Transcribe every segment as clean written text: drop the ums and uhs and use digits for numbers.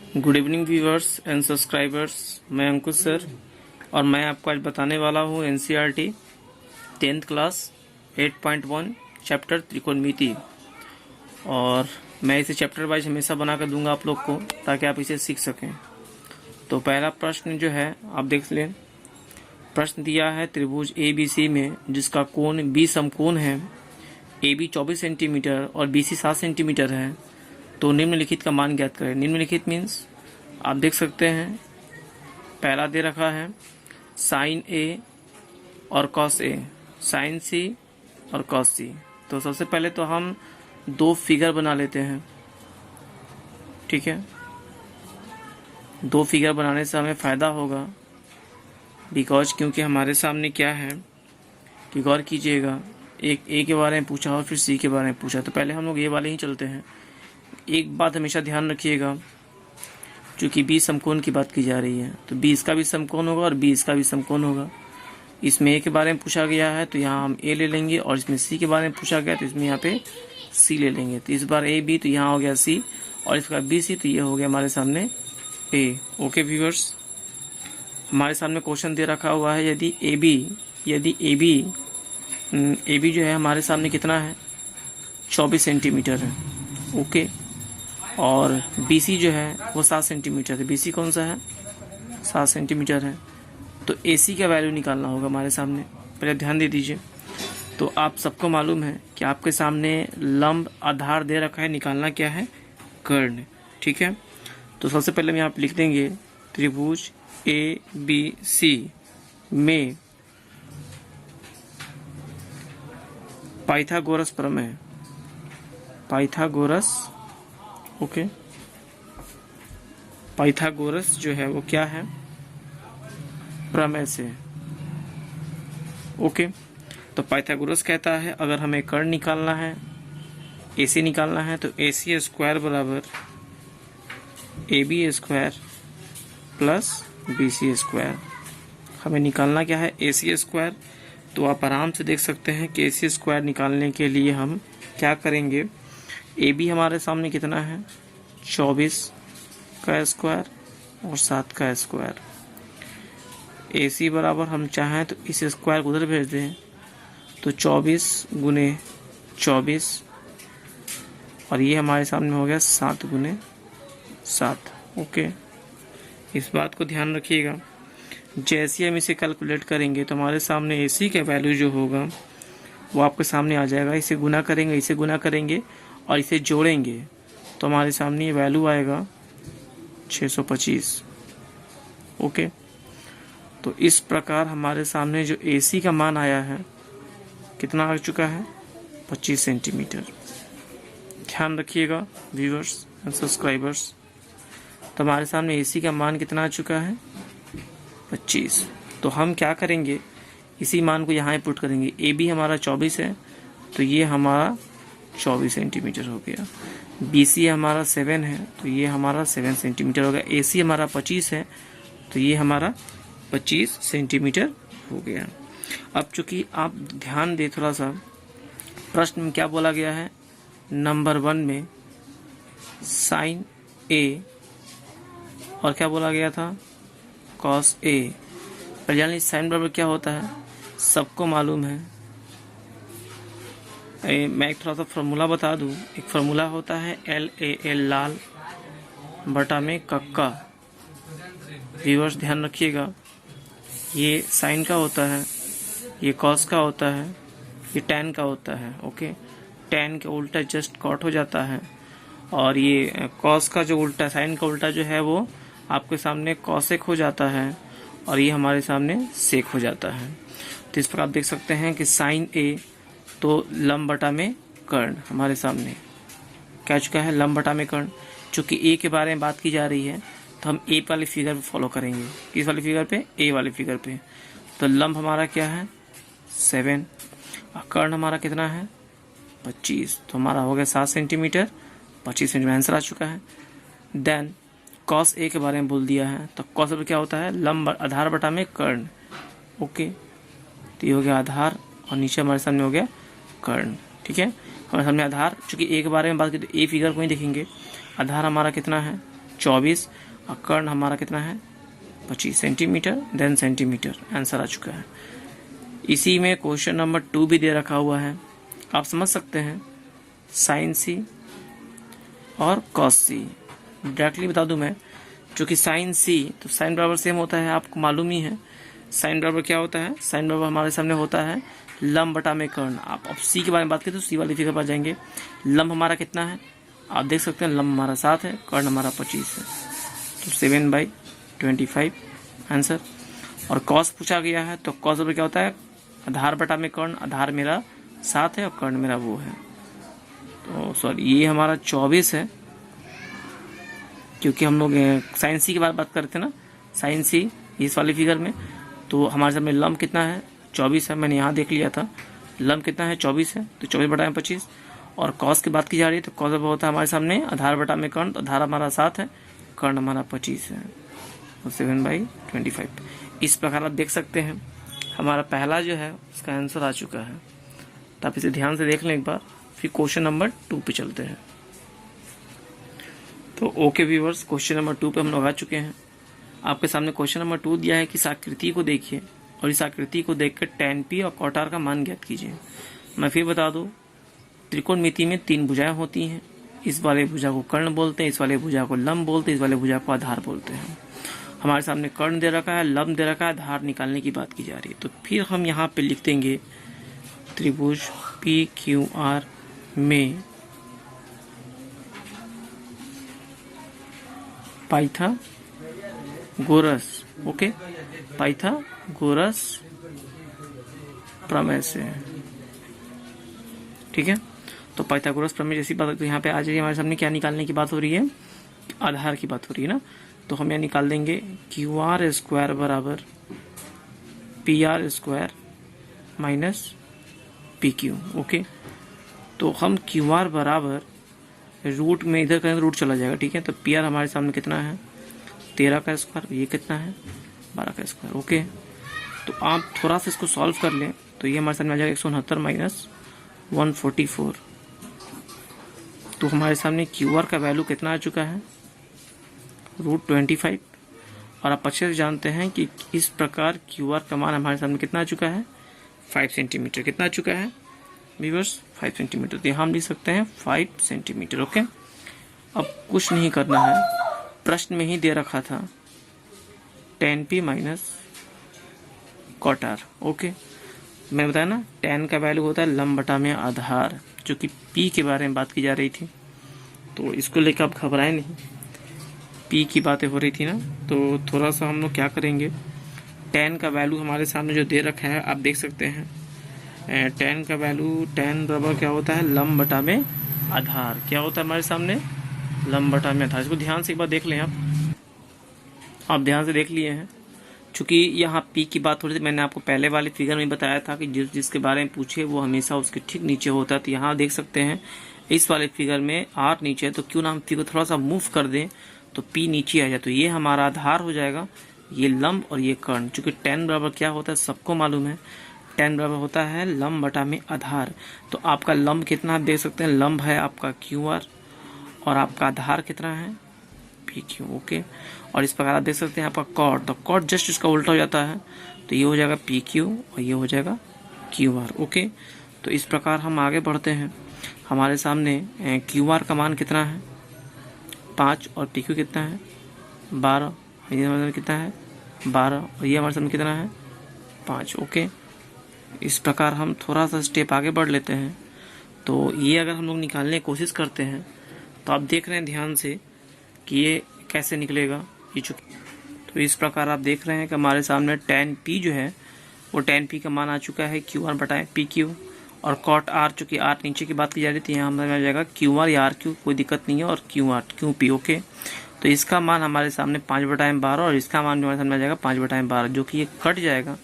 Good evening viewers and subscribers. मैं अंकुश sir और मैं आपको आज बताने वाला हूँ एनसीईआरटी 10th क्लास 8.1 चैप्टर त्रिकोणमिति। और मैं इसे चैप्टर वाइज हमेशा बना कर दूंगा आप लोग को, ताकि आप इसे सीख सकें। तो पहला प्रश्न जो है आप देख लें। प्रश्न दिया है त्रिभुज ABC में जिसका कोण B समकोण है, AB 24 सेंटीमीटर और BC 7 सेंटीमीटर है, तो निम्नलिखित का मान ज्ञात करें। निम्नलिखित मीन्स आप देख सकते हैं, पहला दे रखा है साइन A और कॉस A, साइन C और कॉस C। तो सबसे पहले तो हम दो फिगर बना लेते हैं, ठीक है। दो फिगर बनाने से हमें फ़ायदा होगा, बिकॉज क्योंकि हमारे सामने क्या है कि गौर कीजिएगा, एक A के बारे में पूछा और फिर C के बारे में पूछा, तो पहले हम लोग A वाले ही चलते हैं। एक बात हमेशा ध्यान रखिएगा, चूँकि B समकोण की बात की जा रही है तो B इसका भी समकोण होगा और B इसका भी समकोण होगा। इसमें A के बारे में पूछा गया है तो यहाँ हम A ले लेंगे, और इसमें C के बारे में पूछा गया तो इसमें यहाँ पे C ले लेंगे। तो इस बार A B तो यहाँ हो गया C, और इसका B C तो ये हो गया हमारे सामने A। ओके व्यूअर्स, हमारे सामने क्वेश्चन दे रखा हुआ है, यदि AB जो है हमारे सामने कितना है, 24 सेंटीमीटर है, ओके। और BC जो है वो 7 सेंटीमीटर है। BC कौन सा है, 7 सेंटीमीटर है। तो AC का वैल्यू निकालना होगा हमारे सामने, पहले ध्यान दे दीजिए। तो आप सबको मालूम है कि आपके सामने लंब आधार दे रखा है, निकालना क्या है, कर्ण, ठीक है। तो सबसे पहले हम यहाँ पे लिख देंगे त्रिभुज ABC में पाइथागोरस प्रमेय, ओके। पाइथागोरस जो है वो क्या है, प्रमेय से, ओके। तो पाइथागोरस कहता है अगर हमें कर्ण निकालना है, AC निकालना है, तो AC स्क्वायर बराबर AB square plus BC square. हमें निकालना क्या है, AC स्क्वायर। तो आप आराम से देख सकते हैं कि AC स्क्वायर निकालने के लिए हम क्या करेंगे, AB हमारे सामने कितना है, 24 का स्क्वायर और 7 का स्क्वायर। AC बराबर हम चाहें तो इस स्क्वायर को उधर भेज दें, तो 24 गुने 24, और ये हमारे सामने हो गया 7 गुने 7, ओके। इस बात को ध्यान रखिएगा, जैसे हम इसे कैलकुलेट करेंगे तो हमारे सामने AC का वैल्यू जो होगा वो आपके सामने आ जाएगा। इसे गुना करेंगे और इसे जोड़ेंगे तो हमारे सामने ये वैल्यू आएगा 625, ओके। तो इस प्रकार हमारे सामने जो AC का मान आया है कितना आ चुका है, 25 सेंटीमीटर। ध्यान रखिएगा व्यूअर्स एंड सब्सक्राइबर्स। तो हमारे सामने AC का मान कितना आ चुका है, 25। तो हम क्या करेंगे, इसी मान को यहाँ पुट करेंगे। AB हमारा 24 है तो ये हमारा 24 सेंटीमीटर हो गया। BC हमारा 7 है तो ये हमारा 7 सेंटीमीटर हो गया। AC हमारा 25 है तो ये हमारा 25 सेंटीमीटर हो गया। अब चूंकि आप ध्यान दें थोड़ा सा, प्रश्न में क्या बोला गया है, नंबर 1 में साइन A और क्या बोला गया था, कॉस A। पर यानी साइन बराबर क्या होता है, सबको मालूम है। मैं एक थोड़ा सा फार्मूला बता दूं। एक फार्मूला होता है LAL, लाल बटा में कक्का। व्यूअर्स ध्यान रखिएगा, ये साइन का होता है, ये कॉस का होता है, ये टैन का होता है, ओके। टैन के उल्टा जस्ट कॉट हो जाता है, और ये कॉस का जो उल्टा, साइन का उल्टा जो है वो आपके सामने कॉसेक हो जाता है, और ये हमारे सामने सेक हो जाता है। तो इस पर आप देख सकते हैं कि साइन A तो लंब बटा में कर्ण हमारे सामने क्या चुका है, लंब बटा में कर्ण। चूंकि A के बारे में बात की जा रही है तो हम A वाली फिगर पे फॉलो करेंगे। किस वाली फिगर पे, A वाली फिगर पे। तो लंब हमारा क्या है, 7, और कर्ण हमारा कितना है, 25। तो हमारा हो गया 7 सेंटीमीटर, 25 सेंटीमीटर आंसर आ चुका है। देन कॉस A के बारे में बोल दिया है, तो कॉस क्या होता है, लंब आधार बटा में कर्ण, ओके। तो ये हो गया आधार, और नीचे हमारे सामने हो गया कर्ण, ठीक है। हमारे सामने आधार, चूंकि A के बारे में बात की तो A फिगर को ही देखेंगे। आधार हमारा कितना है, 24 और कर्ण हमारा कितना है 25 सेंटीमीटर, देन सेंटीमीटर, आंसर आ चुका है। इसी में क्वेश्चन नंबर 2 भी दे रखा हुआ है, आप समझ सकते हैं, साइन सी और कॉस सी। डायरेक्टली बता दूं मैं, चूँकि साइन सी तो साइन बराबर सेम होता है, आपको मालूम ही है। साइन बराबर क्या होता है, साइन बराबर हमारे सामने होता है लंब बटा में कर्ण। आप अब सी के बारे में बात करें तो सी वाली फिगर पर जाएंगे। लंब हमारा कितना है, आप देख सकते हैं, लंब हमारा 7 है, कर्ण हमारा 25 है, तो 7/25 आंसर। और कॉस पूछा गया है, तो कॉस बराबर क्या होता है, आधार बटा में कर्ण। आधार मेरा 7 है और कर्ण मेरा वो है, तो सॉरी ये हमारा 24 है, क्योंकि हम लोग साइन सी की बात करते हैं ना, साइन सी इस वाली फिगर में। तो हमारे सामने लंब कितना है 24 है, मैंने यहाँ देख लिया था, लंब कितना है 24 है, तो 24/25। और कॉस की बात की जा रही है, तो कॉस होता है हमारे सामने आधार बटा में कर्ण। तो आधार हमारा 7 है, कर्ण हमारा 25 है, तो 7/25। इस प्रकार आप देख सकते हैं हमारा पहला जो है उसका आंसर आ चुका है। तो आप इसे ध्यान से देख लें एक बार, फिर क्वेश्चन नंबर 2 पे चलते हैं। तो ओके व्यूअर्स, क्वेश्चन नंबर 2 पे हम लोग आ चुके हैं। आपके सामने क्वेश्चन नंबर 2 दिया है कि इस आकृति को देखिए और इस आकृति को देखकर tan p और cot r का मान ज्ञात कीजिए। मैं फिर बता दूं, त्रिकोणमिति में 3 भुजाएं होती हैं। इस वाले भुजा को कर्ण बोलते हैं, इस वाले भुजा को लंब बोलते हैं, इस वाले भुजा को आधार बोलते हैं। हमारे सामने कर्ण दे रखा है, लंब दे रखा है, आधार निकालने की बात की जा रही है। तो फिर हम यहाँ पे लिख देंगे त्रिभुज PQR में पाइथागोरस, ओके, पाइथागोरस प्रमेय से, ठीक है। तो पाइथागोरस प्रमेय जैसी बात, तो यहाँ पे आ जाइए, हमारे सामने क्या निकालने की बात हो रही है, आधार की बात हो रही है ना। तो हम यहाँ निकाल देंगे QR² बराबर PR² माइनस PQ, ओके। तो हम QR बराबर रूट में इधर करें तो रूट चला जाएगा, ठीक है। तो PR हमारे सामने कितना है 13 का स्क्वायर, ये कितना है 12 का स्क्वायर, ओके। तो आप थोड़ा सा इसको सॉल्व कर लें तो ये हमारे सामने आ जाएगा 169 माइनस 144। तो हमारे सामने QR का वैल्यू कितना आ चुका है √25। और आप अच्छे से जानते हैं कि इस प्रकार QR का मान हमारे सामने कितना आ चुका है 5 सेंटीमीटर। कितना आ चुका है व्यूअर्स 5 सेंटीमीटर। तो यहाँ हम लिख सकते हैं 5 सेंटीमीटर, ओके। अब कुछ नहीं करना है, प्रश्न में ही दे रखा था tan p minus cot r, okay. मैंने बताया ना tan का वैल्यू होता है लंब बटा में आधार, जो कि p के बारे में बात की जा रही थी। तो इसको लेकर आप घबराएं नहीं, p की बातें हो रही थी ना। तो थोड़ा सा हम लोग क्या करेंगे, tan का वैल्यू हमारे सामने जो दे रखा है आप देख सकते हैं, tan का वैल्यू, tan बराबर क्या होता है लंब बटा में आधार। क्या होता है हमारे सामने लंब बटा में आधार। इसको ध्यान से एक बार देख लें आप ध्यान से देख लिए हैं। चूंकि यहाँ P की बात हो रही थी, मैंने आपको पहले वाली फिगर में बताया था कि जिसके बारे में पूछे वो हमेशा उसके ठीक नीचे होता है। तो यहाँ देख सकते हैं इस वाले फिगर में R नीचे है, तो क्यों ना हम P को थोड़ा सा मूव कर दें तो P नीचे आ जाए, तो ये हमारा आधार हो जाएगा, ये लंब और ये कर्ण। चूंकि tan बराबर क्या होता है सबको मालूम है, tan बराबर होता है लंब बटा में आधार। तो आपका लंब कितना आप देख सकते हैं, लंब है आपका QR और आपका आधार कितना है PQ, ओके। और इस प्रकार आप देख सकते हैं आपका cot, तो cot जस्ट इसका उल्टा हो जाता है, तो ये हो जाएगा PQ और ये हो जाएगा QR, ओके। तो इस प्रकार हम आगे बढ़ते हैं। हमारे सामने QR का मान कितना है 5 और PQ कितना है 12, ये हमारे सामने कितना है 12 और ये हमारे सामने कितना है 5, ओके। इस प्रकार हम थोड़ा सा स्टेप आगे बढ़ लेते हैं। तो ये अगर हम लोग निकालने की कोशिश करते हैं तो आप देख रहे हैं ध्यान से कि ये कैसे निकलेगा, ये चुकी। तो इस प्रकार आप देख रहे हैं कि हमारे सामने tan p जो है वो tan p का मान आ चुका है QR बटाए PQ, और cot r, चूँकि r नीचे की बात की जा रही थी, यहाँ हमारे आ जाएगा QR या RQ, कोई दिक्कत नहीं है, और QP, ओके। तो इसका मान हमारे सामने 5/12 और इसका मान हमारे सामने आ जाएगा 5/12, जो कि ये कट जाएगा,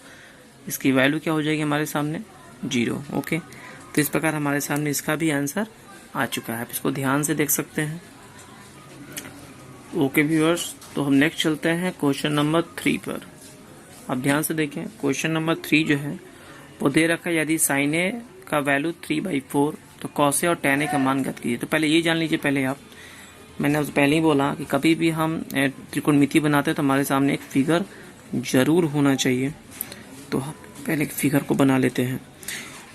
इसकी वैल्यू क्या हो जाएगी हमारे सामने 0, ओके। तो इस प्रकार हमारे सामने इसका भी आंसर आ चुका है, आप इसको ध्यान से देख सकते हैं, ओके व्यूअर्स। तो हम नेक्स्ट चलते हैं क्वेश्चन नंबर 3 पर। अब ध्यान से देखें, क्वेश्चन नंबर 3 जो है वो दे रखा है, यदि sin a का वैल्यू 3/4 तो cos a और tan a का मान ज्ञात कीजिए। तो पहले ये जान लीजिए पहले आप मैंने उससे पहले ही बोला कि कभी भी हम त्रिकोणमिति बनाते हैं तो हमारे सामने एक फिगर जरूर होना चाहिए। तो हम पहले एक फिगर को बना लेते हैं,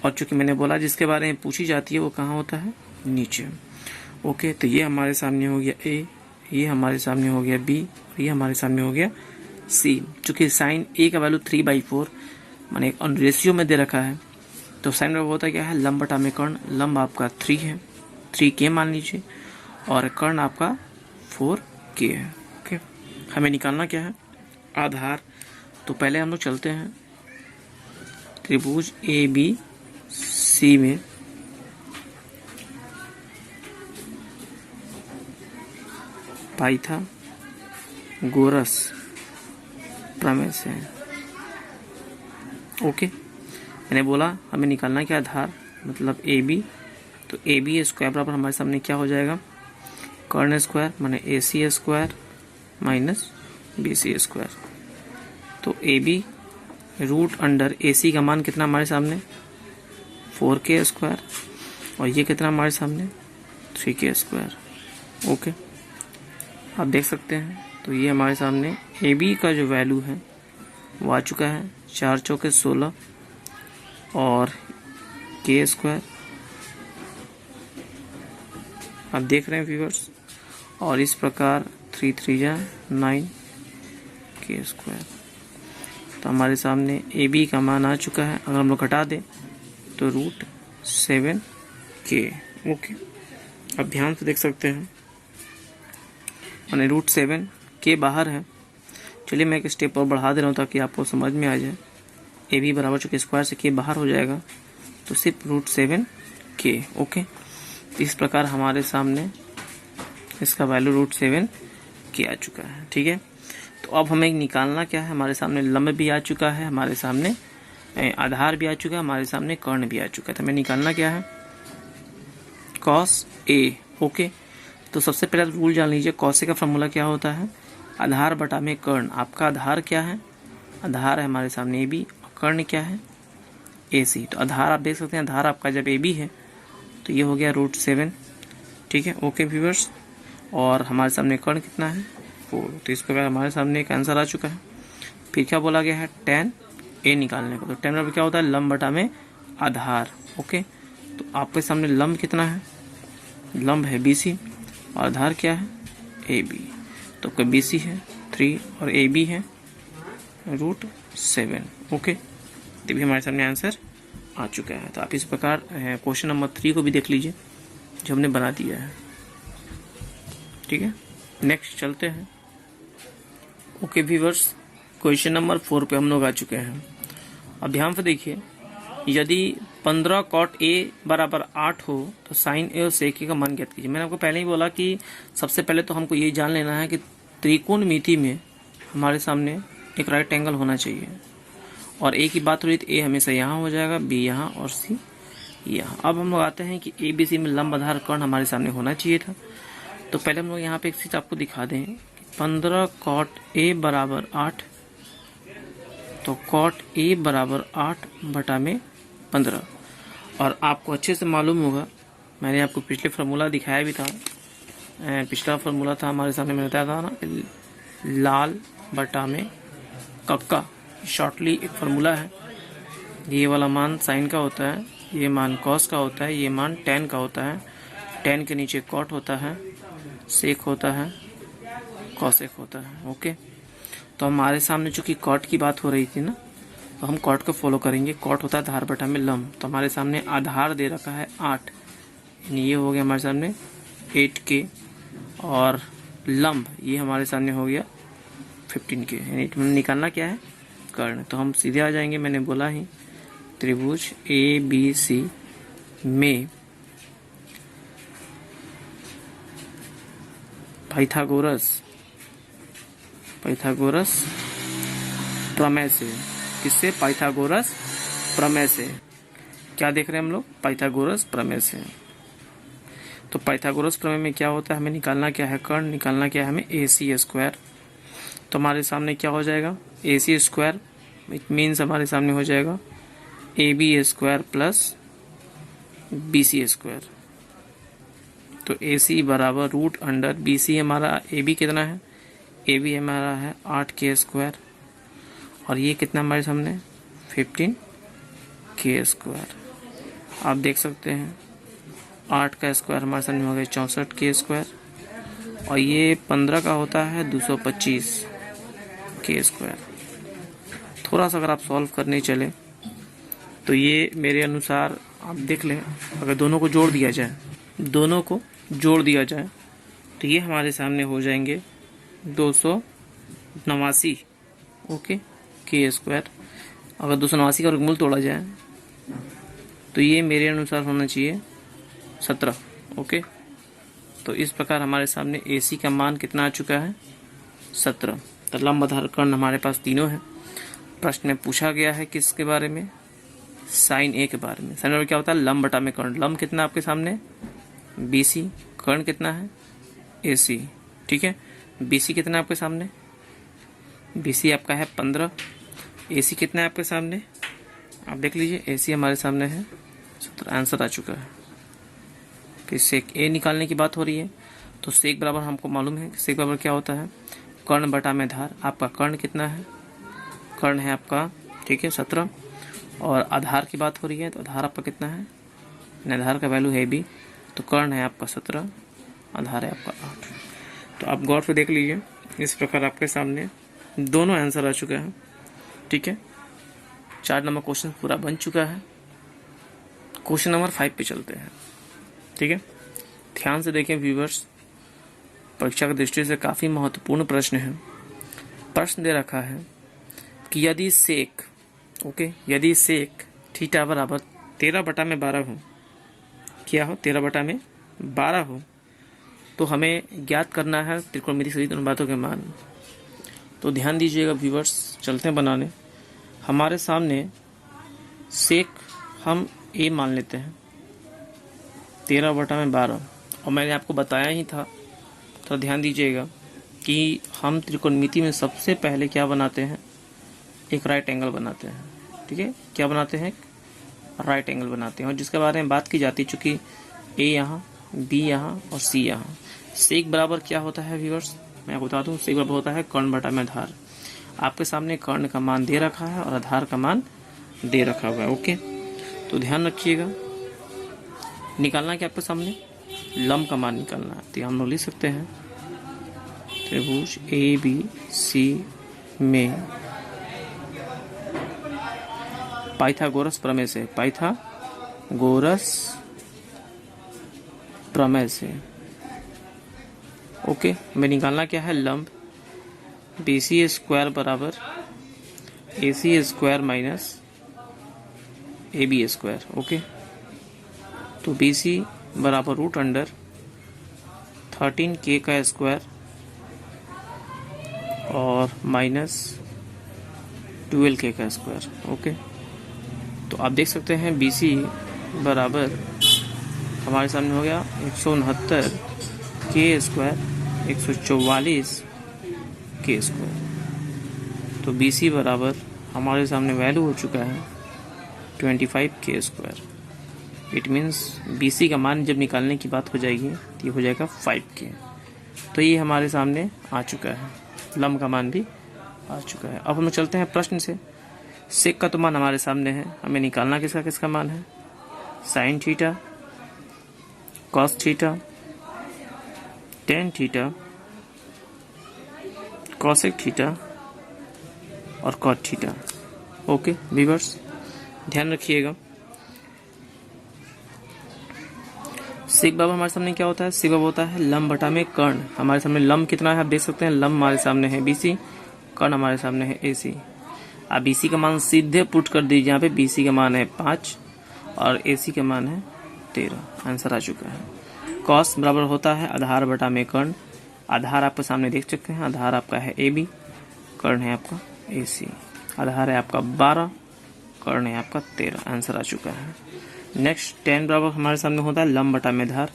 और चूंकि मैंने बोला जिसके बारे में पूछी जाती है वो कहाँ होता है, नीचे। ओके, तो ये हमारे सामने हो गया ए, ये हमारे सामने हो गया बी, और ये हमारे सामने हो गया सी। चूंकि साइन ए का वैल्यू 3/4 माने रेशियो में दे रखा है, तो साइन में होता क्या है, लंब बटा में कर्ण। लंब आपका 3 है, 3K मान लीजिए, और कर्ण आपका 4K है। ओके, हमें निकालना क्या है, आधार। तो पहले हम लोग चलते हैं त्रिभुज ABC में पाइथागोरस प्रमेय से। ओके, मैंने बोला हमें निकालना क्या, आधार मतलब AB। तो AB स्क्वायर बराबर हमारे सामने क्या हो जाएगा, कर्ण स्क्वायर माने AC square minus BC square. तो AB रूट अंडर AC का मान कितना हमारे सामने, 4K स्क्वायर, और ये कितना हमारे सामने 3K स्क्वायर। ओके, आप देख सकते हैं। तो ये हमारे सामने AB का जो वैल्यू है वो आ चुका है 4 चौके 16 और K स्क्वायर, आप देख रहे हैं व्यूअर्स। और इस प्रकार 3 3 9 K स्क्वायर। तो हमारे सामने AB का मान आ चुका है। अगर हम लोग घटा दें तो √7K। ओके, अब ध्यान से देख सकते हैं, मैंने √7K बाहर है। चलिए मैं एक स्टेप और बढ़ा दे रहा हूँ ताकि आपको समझ में आ जाए। AB बराबर चूँकि स्क्वायर से K बाहर हो जाएगा, तो सिर्फ √7K। ओके, इस प्रकार हमारे सामने इसका वैल्यू √7K आ चुका है। ठीक है, तो अब हमें निकालना क्या है, हमारे सामने लंब भी आ चुका है, हमारे सामने आधार भी आ चुका है, हमारे सामने कर्ण भी आ चुका है। तो हमें निकालना क्या है, cos A। ओके, तो सबसे पहले रूल जान लीजिए, cos A का फॉर्मूला क्या होता है, आधार बटा में कर्ण। आपका आधार क्या है, आधार है हमारे सामने AB, और कर्ण क्या है AC। तो आधार आप देख सकते हैं, आधार आपका जब AB है तो ये हो गया √7। ठीक है, ओके व्यूअर्स, और हमारे सामने कर्ण कितना है 4। तो इस प्रकार हमारे सामने एक आंसर आ चुका है। फिर क्या बोला गया है, tan A निकालने को। तो tan बराबर क्या होता है, लंब बटा में आधार। ओके, तो आपके सामने लंब कितना है, लंब है BC, और आधार क्या है AB। तो आपका BC है 3 और AB है √7। ओके, तो भी हमारे सामने आंसर आ चुका है। तो आप इस प्रकार क्वेश्चन नंबर 3 को भी देख लीजिए जो हमने बना दिया है। ठीक है, नेक्स्ट चलते हैं। ओके व्यूअर्स, क्वेश्चन नंबर 4 पे हम लोग आ चुके हैं। अब ध्यान से देखिए, यदि 15 cot A बराबर 8 हो तो साइन A और sec A का मान ज्ञात कीजिए। मैंने आपको पहले ही बोला कि सबसे पहले तो हमको ये जान लेना है कि त्रिकोणमिति में हमारे सामने एक राइट एंगल होना चाहिए, और A की बात हो रही तो A हमेशा यहाँ हो जाएगा, B यहाँ और C यहाँ। अब हम लोग आते हैं कि ABC में लंब आधार कर्ण हमारे सामने होना चाहिए था। तो पहले हम लोग यहाँ पे एक चीज आपको दिखा दें कि 15 cot A बराबर 8, तो cot A बराबर 8 बटा में 15। और आपको अच्छे से मालूम होगा, मैंने आपको पिछले फार्मूला दिखाया भी था। पिछला फार्मूला था हमारे सामने, मैंने बताया था ना, लाल बटा में कक्का, शॉर्टली एक फार्मूला है। ये वाला मान साइन का होता है, ये मान कॉस का होता है, ये मान tan का होता है। tan के नीचे cot होता है, sec होता है, cosec होता है। ओके, तो हमारे सामने चूंकि cot की बात हो रही थी ना, तो हम cot को फॉलो करेंगे। cot होता है आधार बटा में लंब। तो हमारे सामने आधार दे रखा है 8, यानी ये हो गया हमारे सामने 8K, और लंब ये हमारे सामने हो गया 15K। यानी निकालना क्या है, कर्ण। तो हम सीधे आ जाएंगे, मैंने बोला ही त्रिभुज ABC में पाइथागोरस प्रमेय से। किससे, पाइथागोरस प्रमेय से। क्या देख रहे हैं हम लोग, पाइथागोरस प्रमेय से। तो पाइथागोरस प्रमेय में क्या होता है, हमें निकालना क्या है, कर्ण। निकालना क्या है हमें, AC स्क्वायर। तो हमारे सामने क्या हो जाएगा, AC स्क्वायर, इट मीन्स हमारे सामने हो जाएगा AB square plus BC square. तो ए सी बराबर रूट अंडर बी सी हमारा ए बी कितना है, ए बी हमारा है 8k², और ये कितना हमारे सामने 15k²। आप देख सकते हैं 8 का स्क्वायर हमारे सामने हो गया 64k², और ये 15 का होता है 225k²। थोड़ा सा अगर आप सॉल्व करने चले तो ये मेरे अनुसार आप देख लें, अगर दोनों को जोड़ दिया जाए तो ये हमारे सामने हो जाएंगे 289 ओके k²। अगर 289 का वर्गमूल तोड़ा जाए तो ये मेरे अनुसार होना चाहिए 17 ओके। तो इस प्रकार हमारे सामने AC का मान कितना आ चुका है 17। तो लंब आधार कर्ण हमारे पास तीनों है। प्रश्न में पूछा गया है किसके बारे में, साइन A के बारे में। साइन A क्या होता है, लंब बटा में कर्ण। लंब कितना आपके सामने BC, कर्ण कितना है AC, ठीक है। BC कितना है आपके सामने, BC आपका है 15, AC कितना है आपके सामने, आप देख लीजिए AC हमारे सामने है 17। आंसर आ चुका है। फिर सेक A निकालने की बात हो रही है, तो सेक बराबर हमको मालूम है, सेक बराबर क्या होता है, कर्ण बटा में धार। आपका कर्ण कितना है, कर्ण है आपका ठीक है 17, और आधार की बात हो रही है तो आधार आपका कितना है, आधार का वैल्यू है B, तो कर्ण है आपका 17, आधार है आपका 8। तो आप गौर से देख लीजिए, इस प्रकार आपके सामने दोनों आंसर आ चुके हैं, ठीक है। 4 नंबर क्वेश्चन पूरा बन चुका है। क्वेश्चन नंबर 5 पे चलते हैं, ठीक है। ध्यान से देखें व्यूवर्स, परीक्षा की दृष्टि से काफ़ी महत्वपूर्ण प्रश्न है। प्रश्न दे रखा है कि यदि सेक यदि सेक थीटा बराबर 13/12 हो, क्या हो 13/12 हो, तो हमें ज्ञात करना है त्रिकोणमिति सदिश अनुपातों के मान। तो ध्यान दीजिएगा व्यूवर्स, चलते हैं बनाने। हमारे सामने सेक हम A मान लेते हैं 13/12, और मैंने आपको बताया ही था, तो ध्यान दीजिएगा कि हम त्रिकोणमिति में सबसे पहले क्या बनाते हैं, एक राइट एंगल बनाते हैं, ठीक है। क्या बनाते हैं, राइट एंगल बनाते हैं, और जिसके बारे में बात की जाती है, चूंकि A यहाँ, B यहाँ और C यहाँ। सेक बराबर क्या होता है व्यूअर्स, मैं आपको बता दूं, सेक बराबर होता है कर्ण बटा में आधार। आपके सामने कर्ण का मान दे रखा है और आधार का मान दे रखा हुआ है, ओके। तो ध्यान रखिएगा, निकालना क्या आपके सामने, लंब का मान निकालना है। तो हम लोग लिख सकते हैं त्रिभुज ABC में पाइथागोरस प्रमेय से, पाइथागोरस प्रमेय से ओके, हमें निकालना क्या है, लंब BC² बराबर AC² माइनस AB², ओके। तो BC बराबर रूट अंडर 13k² और माइनस 12k², ओके। तो आप देख सकते हैं BC बराबर हमारे सामने हो गया 169k², 144k²। तो BC बराबर हमारे सामने वैल्यू हो चुका है 25k²। इट मीन्स BC का मान जब निकालने की बात हो जाएगी तो ये हो जाएगा 5k। तो ये हमारे सामने आ चुका है, लंब का मान भी आ चुका है। अब हम चलते हैं प्रश्न से। सेक का तो मान हमारे सामने है, हमें निकालना किसका मान है, sine theta, cos theta, tan theta, cosec theta और कॉट थीटा, ओके व्यूअर्स ध्यान रखिएगा। सेक बराबर हमारे सामने क्या होता है, सेक बराबर होता है लंब बटा में कर्ण। हमारे सामने लंब कितना है आप देख सकते हैं, लंब हमारे सामने है BC, कर्ण हमारे सामने है AC। आप BC का मान सीधे पुट कर दीजिए, यहाँ पे BC का मान है 5 और AC का मान है 13। आंसर आ चुका है। कॉस बराबर होता है आधार बटा में कर्ण। आधार आपके सामने देख सकते हैं, आधार आपका है AB, कर्ण है आपका AC। आधार है आपका 12, कर्ण है आपका 13। आंसर आ चुका है। नेक्स्ट टेन बराबर हमारे सामने होता है लंब बटा में धार।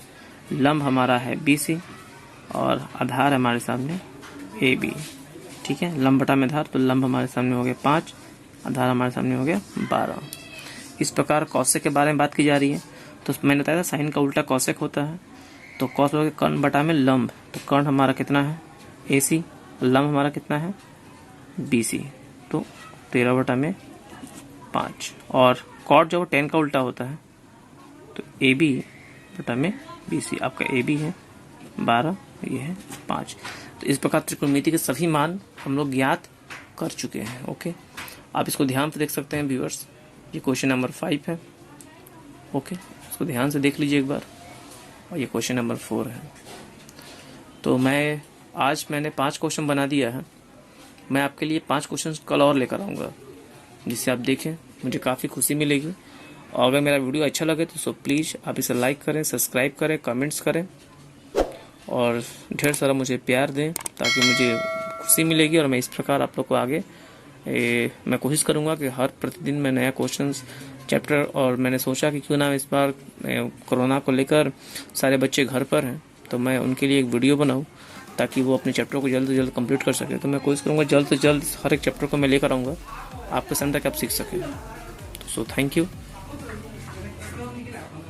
लंब हमारा है BC और आधार हमारे सामने AB, ठीक है। लंब बटा में धार, तो लंब हमारे सामने हो गया 5, आधार हमारे सामने हो गया 12। इस प्रकार कौशिक के बारे में बात की जा रही है। तो मैंने बताया था साइन का उल्टा कौशिक होता है। तो कॉस बराबर कर्ण बटा में लंब, तो कर्ण हमारा कितना है AC, लंब हमारा कितना है BC, तो 13/5। और कॉट जो 10 का उल्टा होता है, तो AB बटा में BC, आपका AB है 12, ये है 5। तो इस प्रकार त्रिकोणमिति के सभी मान हम लोग ज्ञात कर चुके हैं। ओके, आप इसको ध्यान से देख सकते हैं व्यूअर्स, ये क्वेश्चन नंबर 5 है। ओके, इसको ध्यान से देख लीजिए एक बार, और ये क्वेश्चन नंबर 4 है। तो मैंने 5 क्वेश्चन बना दिया है, मैं आपके लिए 5 क्वेश्चन कल और लेकर आऊँगा, जिससे आप देखें, मुझे काफ़ी खुशी मिलेगी। और अगर मेरा वीडियो अच्छा लगे तो प्लीज़ आप इसे लाइक करें, सब्सक्राइब करें, कमेंट्स करें और ढेर सारा मुझे प्यार दें, ताकि मुझे खुशी मिलेगी। और मैं इस प्रकार आप लोग को आगे मैं कोशिश करूँगा कि हर प्रतिदिन मैं नया क्वेश्चंस चैप्टर, और मैंने सोचा कि क्यों ना इस बार कोरोना को लेकर सारे बच्चे घर पर हैं, तो मैं उनके लिए एक वीडियो बनाऊँ ताकि वो अपने चैप्टर को जल्द से जल्द कंप्लीट कर सके। तो मैं कोशिश करूँगा जल्द से जल्द हर एक चैप्टर को मैं लेकर आऊँगा आपके सामने, ताकि आप सीख सकें। So thank you.